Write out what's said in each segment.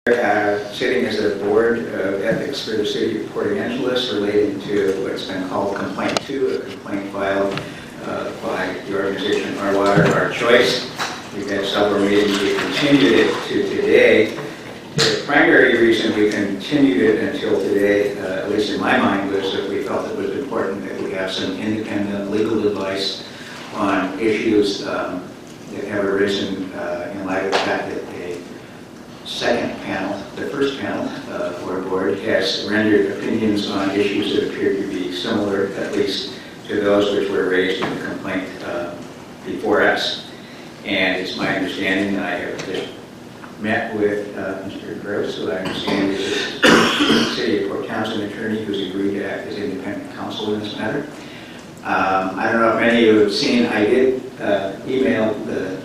Sitting as a board of ethics for the city of Port Angeles relating to what's been called complaint 2, a complaint filed by the organization Our Water, Our Choice. We've had several meetings. We continued it to today. The primary reason we continued it until today, at least in my mind, was that we felt it was important that we have some independent legal advice on issues that have arisen in light of the fact that second panel, the first panel of our board, has rendered opinions on issues that appear to be similar, at least, to those which were raised in the complaint before us. And it's my understanding that I have just met with Mr. Gross, who I understand is the City of Port Townsend attorney who's agreed to act as independent counsel in this matter. I don't know if many of you have seen, I did email the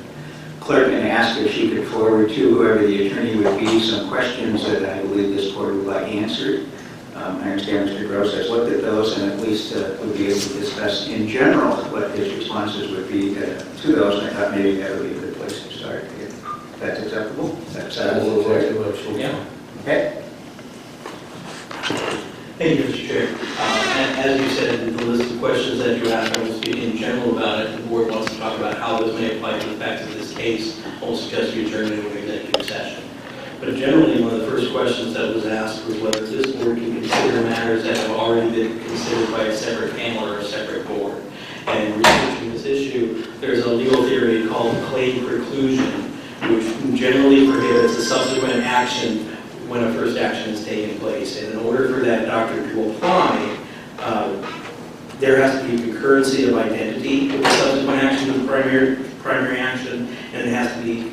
clerk and asked if she could forward to whoever the attorney would be some questions that I believe this board would like answered. I understand Mr. Gross has looked at those and at least would be able to discuss in general what his responses would be to those, and I thought maybe that would be a good place to start. If that's acceptable? That's acceptable. Yeah. Okay. Thank you, Mr. Chair. As you said, the list of questions that you asked, I will speak in general about it. The board wants to talk about how this may apply to the facts of this case. I will suggest you adjourn into an executive session. But generally, one of the first questions that was asked was whether this board can consider matters that have already been considered by a separate panel or a separate board. And in researching this issue, there's a legal theory called claim preclusion, which generally prohibits a subsequent action when a first action is taking place. And in order for that doctrine to apply, there has to be concurrency of identity with the subsequent action to the primary action, and it has to be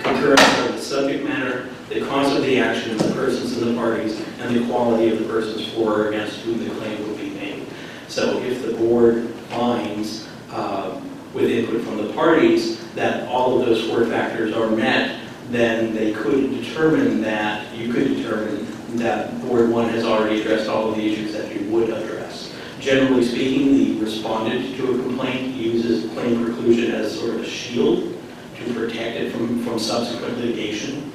concurrence of the subject matter, the cause of the action, the persons and the parties, and the quality of the persons for or against whom the claim will be made. So if the board finds, with input from the parties, that all of those four factors are met, then they could determine that, you could determine that Board 1 has already addressed all of the issues that you would address. Generally speaking, the respondent to a complaint uses claim preclusion as sort of a shield to protect it from subsequent litigation.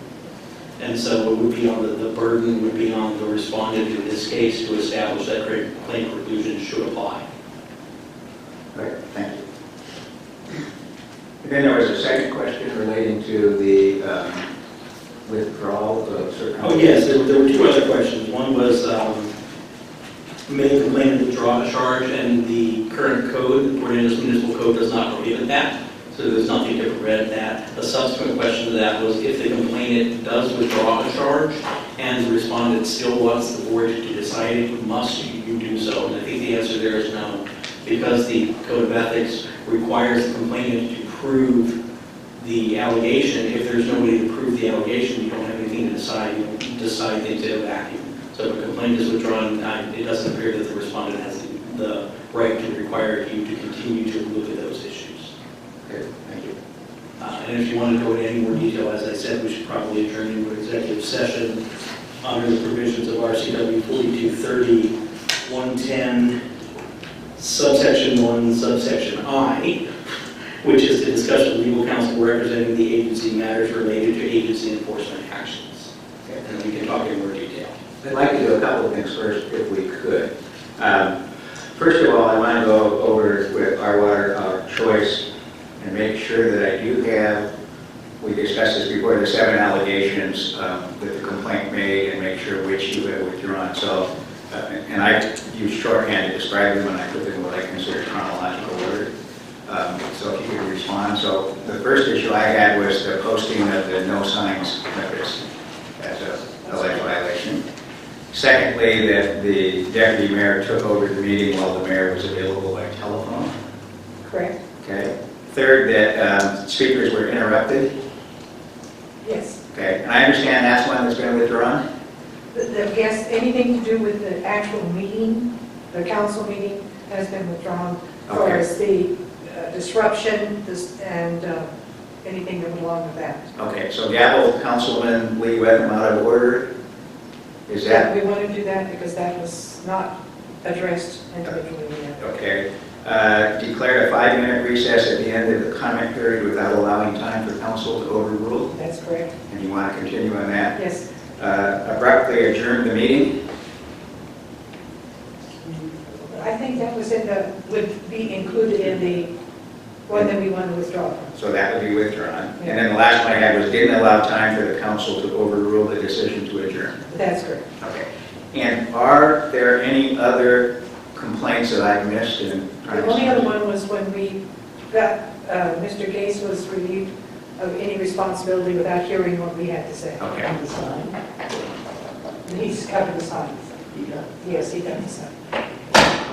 And so it would be on the burden would be on the respondent in this case to establish that claim preclusion should apply. Right, thank you. And then there was a second question relating to the withdrawal of certain... Oh yes, there were two other questions. One was, may a complainant withdraw a charge, and the current code, the Port Angeles Municipal Code, does not prohibit that. So there's nothing to prevent that. The subsequent question to that was if the complainant does withdraw a charge and the respondent still wants the board to decide it, must you do so? And I think the answer there is no, because the Code of Ethics requires the complainant to prove the allegation. If there's nobody to prove the allegation, you don't have anything to decide. You don't decide things in a vacuum. So if a complaint is withdrawn, it doesn't appear that the respondent has the right to require you to continue to look at those issues. Okay, thank you. And if you want to go into any more detail, as I said, we should probably adjourn into an executive session under the provisions of RCW 4230, 110, subsection 1, subsection I, which is the discussion of legal counsel representing the agency matters related to agency enforcement actions. Okay. And we can talk in more detail. I'd like to do a couple of things first, if we could. First of all, I want to go over with Our Water, Our Choice, and make sure that I do have, we discussed this before, the 7 allegations that the complaint made, and make sure which you have withdrawn. So, and I use shorthand to describe them when I put them in what I consider chronological order. So if you could respond. So the first issue I had was the posting of the no signs notice as a alleged violation. Secondly, that the deputy mayor took over the meeting while the mayor was available by telephone. Correct. Okay. Third, that speakers were interrupted. Yes. Okay. And I understand that's one that's been withdrawn. Yes, anything to do with the actual meeting, the council meeting, has been withdrawn. As far as the disruption and anything that belong with that. Okay. So gavel Councilman Lee Wetham out of order. Is that? We want to do that because that was not addressed individually yet. Okay. Declare a 5-minute recess at the end of the comment period without allowing time for council to overrule. That's correct. And you want to continue on that? Yes. Abruptly adjourn the meeting. I think that was would be included in the one that we want to withdraw. So that would be withdrawn. And then the last one I had was didn't allow time for the council to overrule the decision to adjourn. That's correct. Okay. And are there any other complaints that I've missed? The only other one was when we got, Mr. Gase was relieved of any responsibility without hearing what we had to say. Okay. On the sign. And he's covered the sign. Yes, he got the sign.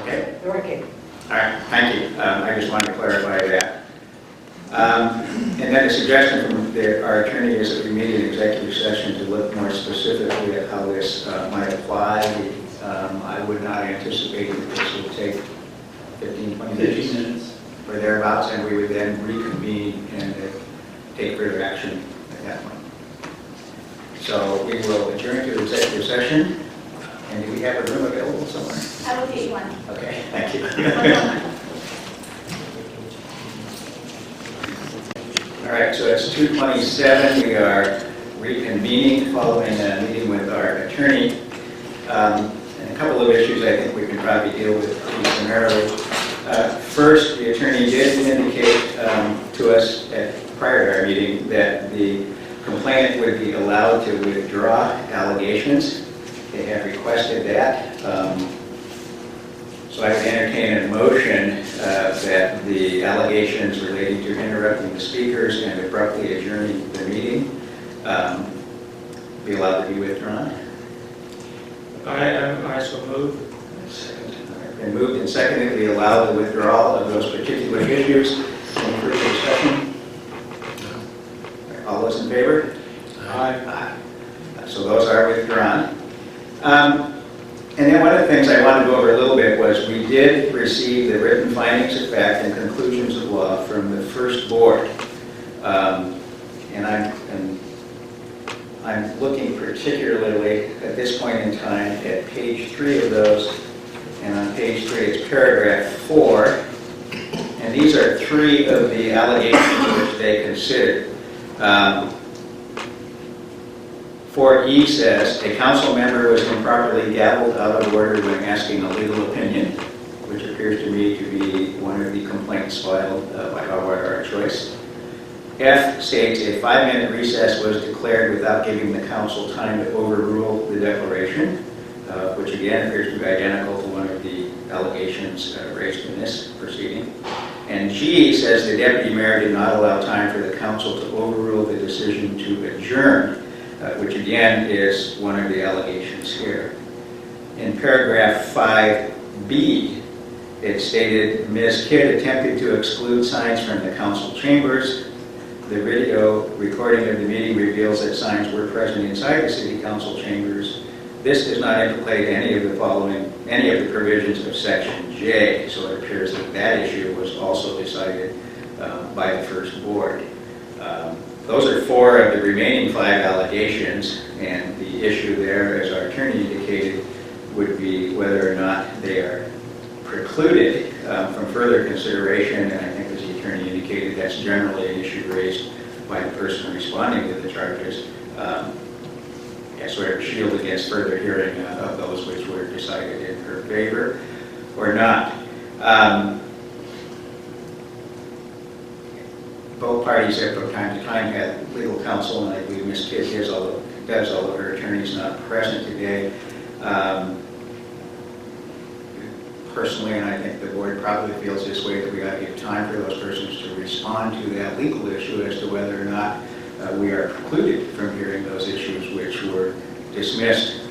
Okay. Okay. All right. Thank you. I just wanted to clarify that. And then a suggestion from our attorney is that we meet in executive session to look more specifically at how this might apply. I would not anticipate that this will take 15, 20 minutes. 15 minutes. Or thereabouts, and we would then reconvene and take further action at that point. So we will adjourn to executive session. And do we have a room available somewhere? I will get you one. Okay, thank you. All right, so it's 2:27. We are reconvening following a meeting with our attorney. And a couple of issues I think we can probably deal with pretty summarily. First, the attorney did indicate to us prior to our meeting that the complainant would be allowed to withdraw allegations. They have requested that. So I would entertain a motion that the allegations relating to interrupting the speakers and abruptly adjourning the meeting be allowed to be withdrawn. I so move. Been moved and seconded, we allow the withdrawal of those particular issues. Any further discussion? All those in favor? Aye. So those are withdrawn. And then one of the things I wanted to go over a little bit was we did receive the written findings of fact and conclusions of law from the first board. And I'm looking particularly at this point in time at page 3 of those. And on page 3 it's paragraph 4. And these are 3 of the allegations which they considered. 4E says, a council member was improperly gavelled out of order when asking a legal opinion, which appears to me to be one of the complaints filed by our choice. F states a 5-minute recess was declared without giving the council time to overrule the declaration, which again appears to be identical to one of the allegations raised in this proceeding. And G says the deputy mayor did not allow time for the council to overrule the decision to adjourn, which again is one of the allegations here. In paragraph 5B, it stated, Ms. Kidd attempted to exclude signs from the council chambers. The video recording of the meeting reveals that signs were present inside the city council chambers. This does not implicate any of the provisions of section J, so it appears that that issue was also decided by the first board. Those are 4 of the remaining 5 allegations, and the issue there, as our attorney indicated, would be whether or not they are precluded from further consideration, and I think as the attorney indicated, that's generally an issue raised by the person responding to the charges, sort of shield against further hearing of those which were decided in her favor or not. Both parties have from time to time had legal counsel, and I believe Ms. Kidd does, although her attorney is not present today. Personally, and I think the board probably feels this way, that we ought to give time for those persons to respond to that legal issue as to whether or not we are precluded from hearing those issues which were dismissed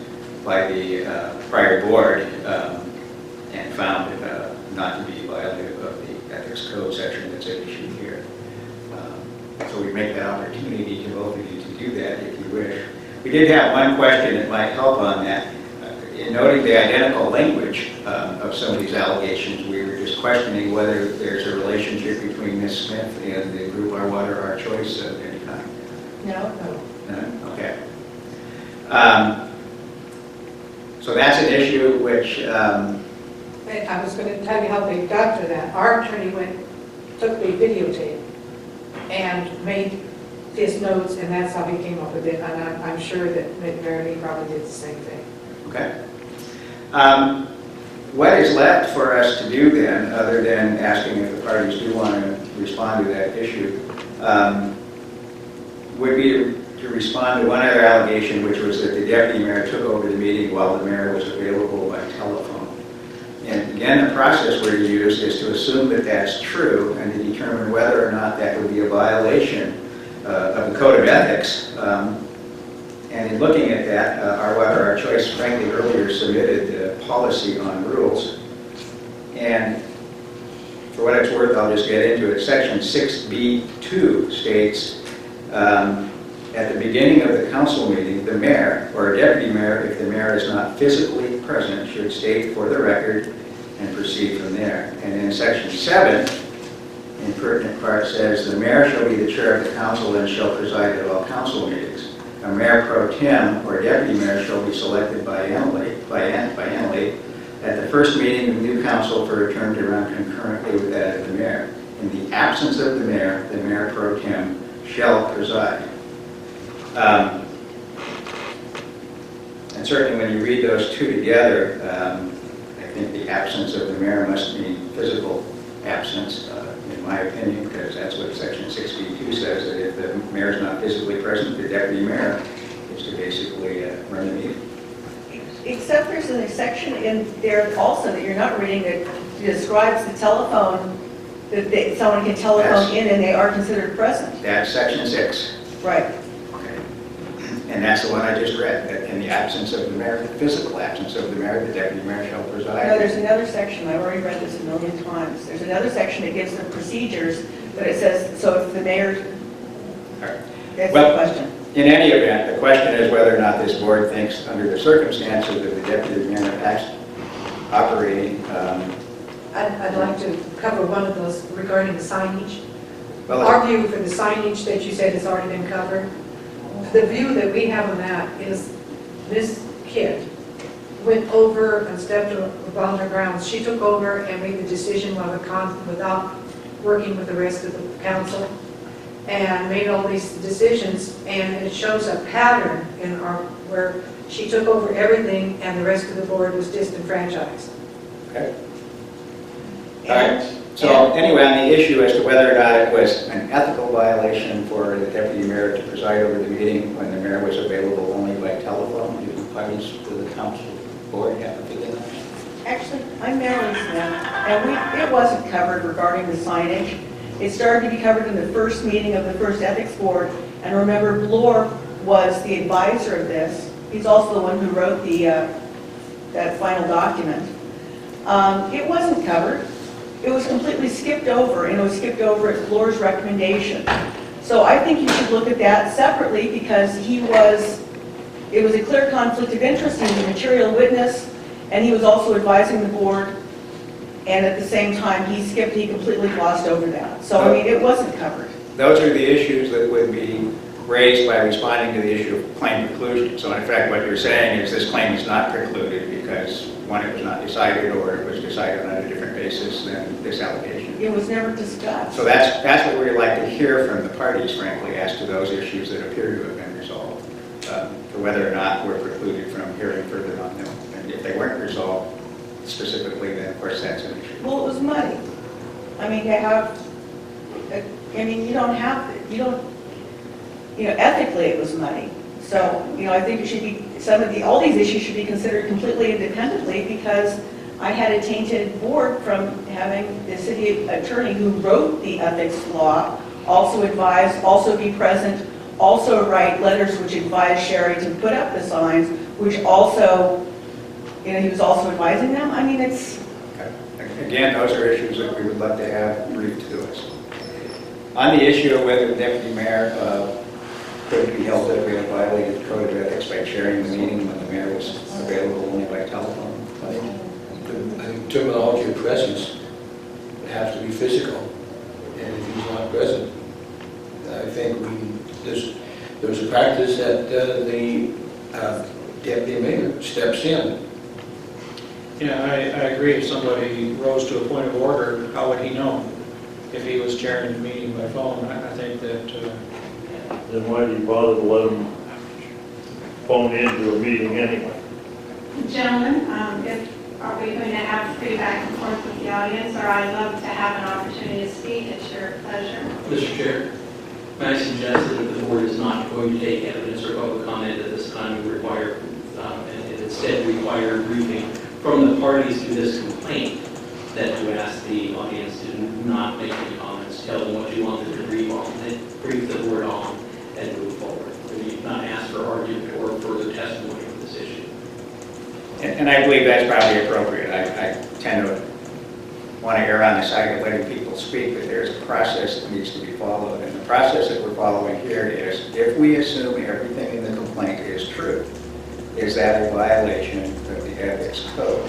by the prior board and found not to be violative of the ethics code section that's at issue here. So we make that opportunity to both of you to do that if you wish. We did have one question that might help on that. In noting the identical language of some of these allegations, we were just questioning whether there's a relationship between Ms. Smith and the group Our Water, Our Choice of any kind. No. No? Okay. So that's an issue which... And and I was going to tell you how they got to that. Our attorney took the videotape and made his notes, and that's how he came up with it. And I'm sure that McVery probably did the same thing. Okay. What is left for us to do then, other than asking if the parties do want to respond to that issue, would be to respond to one other allegation, which was that the deputy mayor took over the meeting while the mayor was available by telephone. And again, the process we're to use is to assume that that's true and to determine whether or not that would be a violation of the Code of Ethics. And in looking at that, our choice, frankly, earlier submitted a policy on rules. And for what it's worth, I'll just get into it. Section 6B2 states, at the beginning of the council meeting, the mayor or a deputy mayor, if the mayor is not physically present, should state for the record and proceed from there. And in Section 7, in pertinent part, says the mayor shall be the chair of the council and shall preside at all council meetings. A mayor pro tem or deputy mayor shall be selected biennially at the first meeting of the new council for a term to run concurrently with that of the mayor. In the absence of the mayor pro tem shall preside. And certainly when you read those two together, I think the absence of the mayor must mean physical absence, in my opinion, because that's what Section 6B2 says, that if the mayor is not physically present, the deputy mayor is to basically run the meeting. Except there's a section in there also that you're not reading that describes the telephone, that someone can telephone in and they are considered present. That's Section 6. Right. Okay. And that's the one I just read, that in the absence of the mayor, the physical absence of the mayor, the deputy mayor shall preside. No, there's another section, I've already read this a million times. There's another section that gives the procedures, but it says, so if the mayor, All right. that's Well, the question. In any event, the question is whether or not this board thinks, under the circumstances of the deputy mayor operating. I'd like to cover one of those regarding the signage. Well, Our view for the signage that you said has already been covered. The view that we have on that is Ms. Kidd went over and stepped above her grounds. She took over and made the decision without working with the rest of the council and made all these decisions, and it shows a pattern in where she took over everything and the rest of the board was disenfranchised. okay. All right. So anyway, on the issue as to whether or not it was an ethical violation for the deputy mayor to preside over the meeting when the mayor was available only by telephone, do the parties to the council board have a feeling on that? Actually, I'm Marilyn Smith, and it wasn't covered regarding the signage. It started to be covered in the first meeting of the first ethics board, and remember, Bloor was the advisor of this. He's also the one who wrote the that final document. It wasn't covered. It was completely skipped over, and it was skipped over at Bloor's recommendation. So I think you should look at that separately because it was a clear conflict of interest. He was a material witness, and he was also advising the board. And at the same time, he completely glossed over that. So, I mean, it wasn't covered. Those are the issues that would be raised by responding to the issue of claim preclusion. So in fact, what you're saying is this claim is not precluded because, one, it was not decided, or it was decided on a different basis than this allegation. It was never discussed. So that's what we'd like to hear from the parties, frankly, as to those issues that appear to have been resolved, to whether or not we're precluded from hearing further on them. And if they weren't resolved specifically, then of course that's an issue. Well, it was money. I mean, ethically it was money. So, I think it should be, all these issues should be considered completely independently because I had a tainted board from having the city attorney who wrote the ethics law also advise, also be present, also write letters which advise Sherry to put up the signs, which also, he was also advising them. I mean, it's... Again, those are issues that we would like to have briefed to us. On the issue of whether the deputy mayor could be held that we have violated the Code of Ethics by chairing the meeting when the mayor was available only by telephone. I think terminology of presence would have to be physical, and if he's not present, I think there's a practice that the deputy mayor steps in Yeah, I agree. If somebody rose to a point of order, how would he know if he was chairing the meeting by phone? I think that, Then why do you bother to let them phone into a meeting anyway? Gentlemen, are we going to have free back and forth with the audience, or I'd love to have an opportunity to speak at your pleasure? Mr. Chair, may I suggest that if the board is not going to take evidence or public comment at this time, we require, and instead require a briefing from the parties to this complaint, that you ask the audience to not make any comments, tell them what you want them to brief on, then brief the board on, and move forward. We not ask for argument or further testimony on this issue. And I believe that's probably appropriate. I tend to want to err on the side of letting people speak, but there's a process that needs to be followed. And the process that we're following here is, if we assume everything in the complaint is true, is that a violation of the ethics code?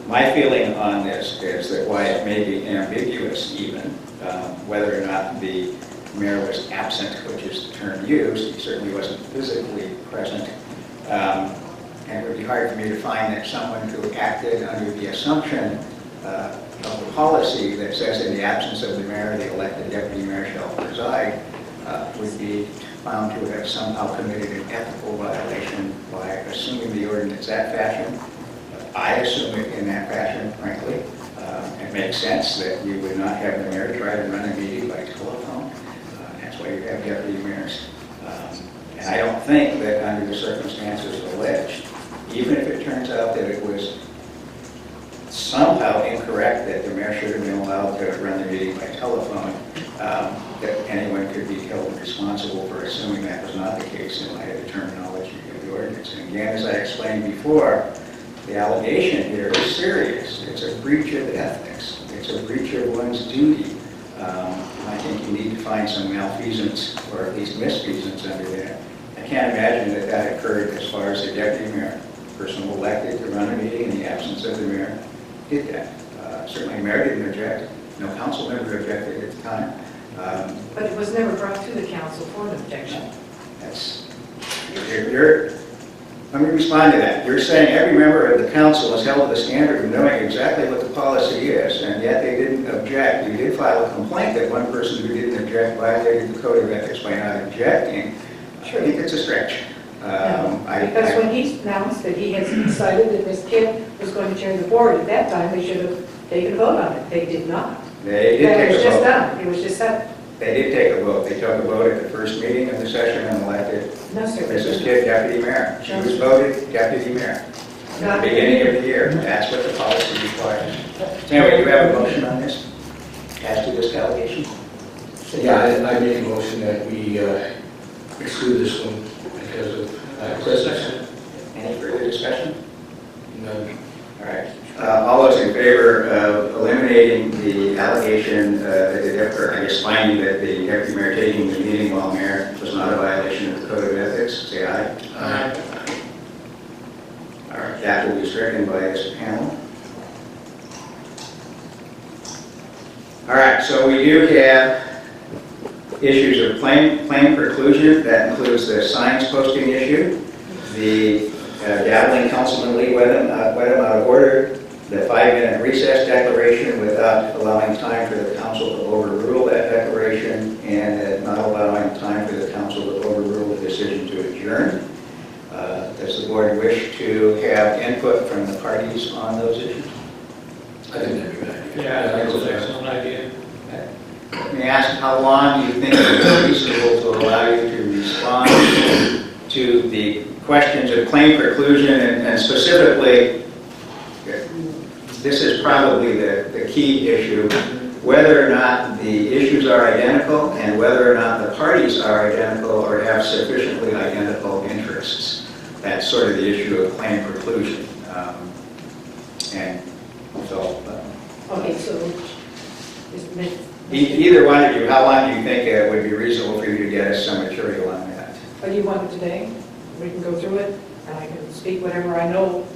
My feeling on this is that while it may be ambiguous even, whether or not the mayor was absent, which is the term used, he certainly wasn't physically present, and it would be hard for me to find that someone who acted under the assumption of the policy that says in the absence of the mayor, the elected deputy mayor shall preside, would be found to have somehow committed an ethical violation by assuming the ordinance that fashion. I assume it in that fashion, frankly. It makes sense that you would not have the mayor try to run a meeting by telephone. That's why you have deputy mayors. And I don't think that under the circumstances alleged, even if it turns out that it was somehow incorrect that the mayor should have been allowed to run the meeting by telephone, that anyone could be held responsible for assuming that was not the case in light of the terminology of the ordinance. And again, as I explained before, the allegation here is serious. It's a breach of ethics. It's a breach of one's duty. I think you need to find some malfeasance, or at least misfeasance under that. I can't imagine that that occurred as far as the deputy mayor, person elected to run a meeting in the absence of the mayor, did that. Certainly the mayor didn't object. No council member objected at the time. But it was never brought to the council for an objection. Let me respond to that. You're saying every member of the council is held to the standard of knowing exactly what the policy is, and yet they didn't object. You did file a complaint that one person who didn't object violated the code of ethics by not objecting. Sure. I think it's a stretch. Because when he announced that he had decided that Ms. Kidd was going to chair the board, at that time they should have taken a vote on it. They did not. They did take a vote. It was just done. It was just done. They did take a vote. They took a vote at the first meeting of the session and elected Mrs. Kidd deputy mayor. She was voted deputy mayor at the beginning of the year. That's what the policy requires. Anyway, you have a motion on this as to this allegation? Yeah, I make a motion that we exclude this one because of presence. Any further discussion? None. All right. All those in favor of eliminating the allegation, or I guess finding that the deputy mayor taking the meeting while mayor was not a violation of the code of ethics, say aye. Aye. All right, that will be stricken by this panel. All right, so we do have issues of claim preclusion. That includes the signs posting issue, the dabbling Councilman Lee Wedham out of order, the 5-minute recess declaration without allowing time for the council to overrule that declaration, and not allowing time for the council to overrule the decision to adjourn. Does the board wish to have input from the parties on those issues? I think that'd be a good idea. yeah, I think that's an idea. Let me ask, how long do you think it would be reasonable to allow you to respond to the questions of claim preclusion, and specifically, this is probably the key issue, whether or not the issues are identical and whether or not the parties are identical or have sufficiently identical interests. That's sort of the issue of claim preclusion. And so, Okay, so either one of you, how long do you think it would be reasonable for you to get us some material on that? do you want it today? We can go through it, and I can speak whatever I know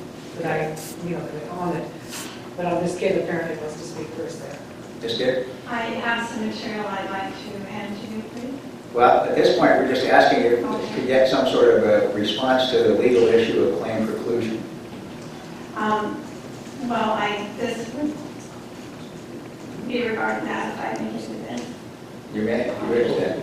that on it. But Ms. Kidd apparently wants to speak first there. Ms. Kidd? I have some material I'd like to hand to you, please. Well, at this point, we're just asking you to get some sort of a response to the legal issue of claim preclusion. Well, this would be regarded as if I think it would be. You may, you wish that.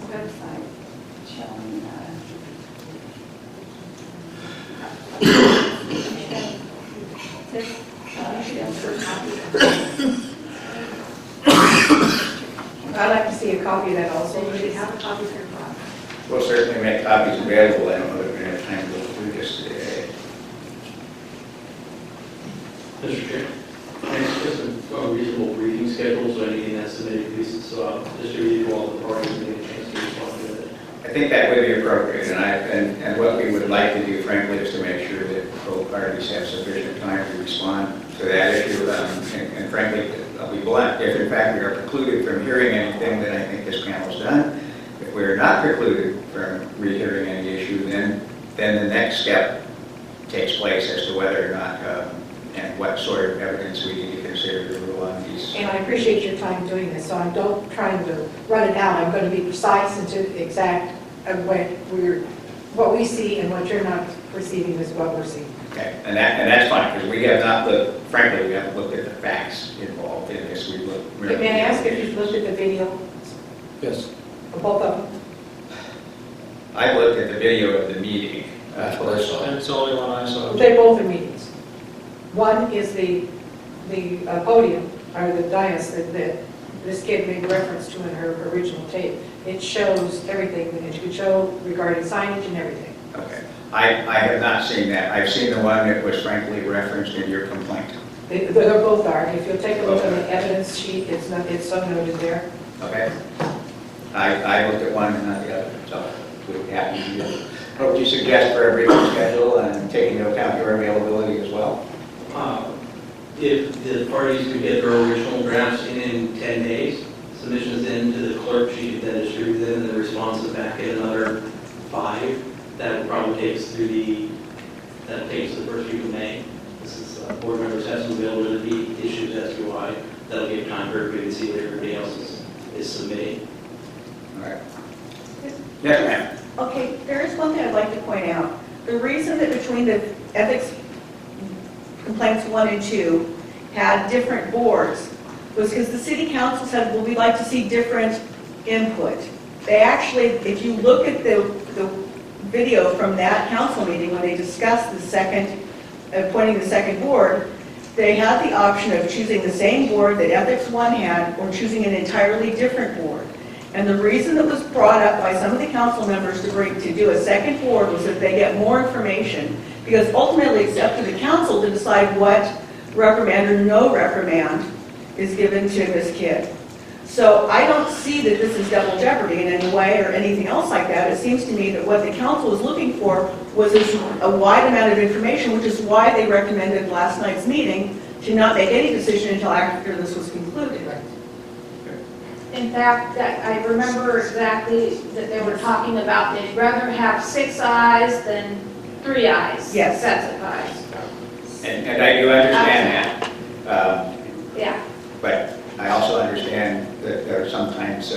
Website showing I'd like to see a copy of that also. So you should have a copy for your file. We'll certainly make copies available. I don't know if we're going to have time to go through this today. Mr. Chair, next, just a reasonable briefing schedule, so anything that's submitted, please, distribute to all the parties and get a chance to respond to it. I think that would be appropriate, and what we would like to do, frankly, is to make sure that both parties have sufficient time to respond to that issue. And frankly, I'll be blunt, if in fact we are precluded from hearing anything that I think this panel's done, if we are not precluded from rehearing any issue, then the next step takes place as to whether or not and what sort of evidence we need to consider to rule on these. And I appreciate your time doing this, so I don't trying to run it out. I'm going to be precise and to exact of what we see and what you're not perceiving is what we're seeing. Okay, and that's fine, because we have not looked, frankly, we haven't looked at the facts involved in this. We've looked. But may I ask if you've looked at the video, Yes, both of them? I looked at the video of the meeting. that's what I saw. And it's the only one I saw. They both are meetings. One is the podium, or the dais that this kid made reference to in her original tape. It shows everything that it could show regarding signage and everything. Okay, I have not seen that. I've seen the one that was frankly referenced in your complaint. They both are. If you'll take a look at the evidence sheet, it's so noted there. Okay? I looked at one and not the other, so we'll be happy to do it. What would you suggest for a briefing schedule and taking into account your availability as well? If the parties could get their original drafts in 10 days, submissions in to the clerk, she could then distribute them, and the responses back in another 5. That would probably take us through the first week of May. This is board members have some availability issues as to why. That'll give time for everybody to see what everybody else is submitting. All right. Yes, ma'am. Okay, there is one thing I'd like to point out. The reason that between the ethics complaints 1 and 2 had different boards was because the city council said, well, we'd like to see different input. They actually, if you look at the video from that council meeting when they discussed the second, appointing the second board, they had the option of choosing the same board that ethics 1 had or choosing an entirely different board. And the reason that was brought up by some of the council members to do a second board was that they get more information, because ultimately it's up to the council to decide what reprimand or no reprimand is given to Ms. Kidd. So I don't see that this is double jeopardy in any way or anything else like that. It seems to me that what the council was looking for was a wide amount of information, which is why they recommended last night's meeting to not make any decision until after this was concluded. In fact, I remember exactly that they were talking about they'd rather have 6 eyes than 3 eyes. Yes. Sets of eyes. And I do understand that. Yeah. But I also understand that there are sometimes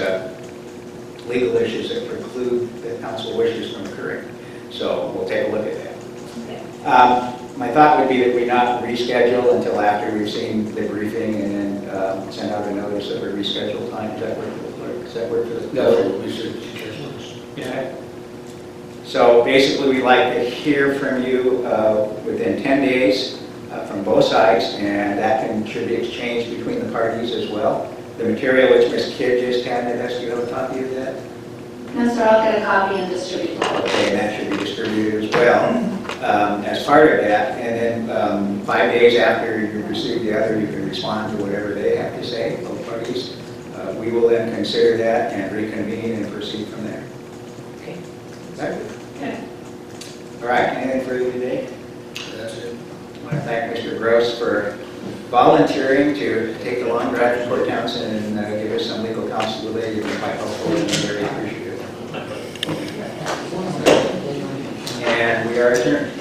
legal issues that preclude the council wishes from occurring. So we'll take a look at that. Okay. My thought would be that we not reschedule until after we've seen the briefing and then send out a notice of a rescheduled time. Does that work for the clerk? Does that work for the No, we should schedule this. Okay. So basically, we'd like to hear from you within 10 days from both sides, and that should be exchanged between the parties as well. The material which Ms. Kidd just handed us, do you have a copy of that? No, sir, I'll get a copy and distribute it. Okay, and that should be distributed as well as part of that. And then 5 days after you receive the other, you can respond to whatever they have to say, both parties. We will then consider that and reconvene and proceed from there. Okay. Right? Okay. All right, anything further today? That's it. I want to thank Mr. Gross for volunteering to take the long drive to Port Townsend and give us some legal counsel today. You've been quite helpful and very appreciative. And We are adjourned.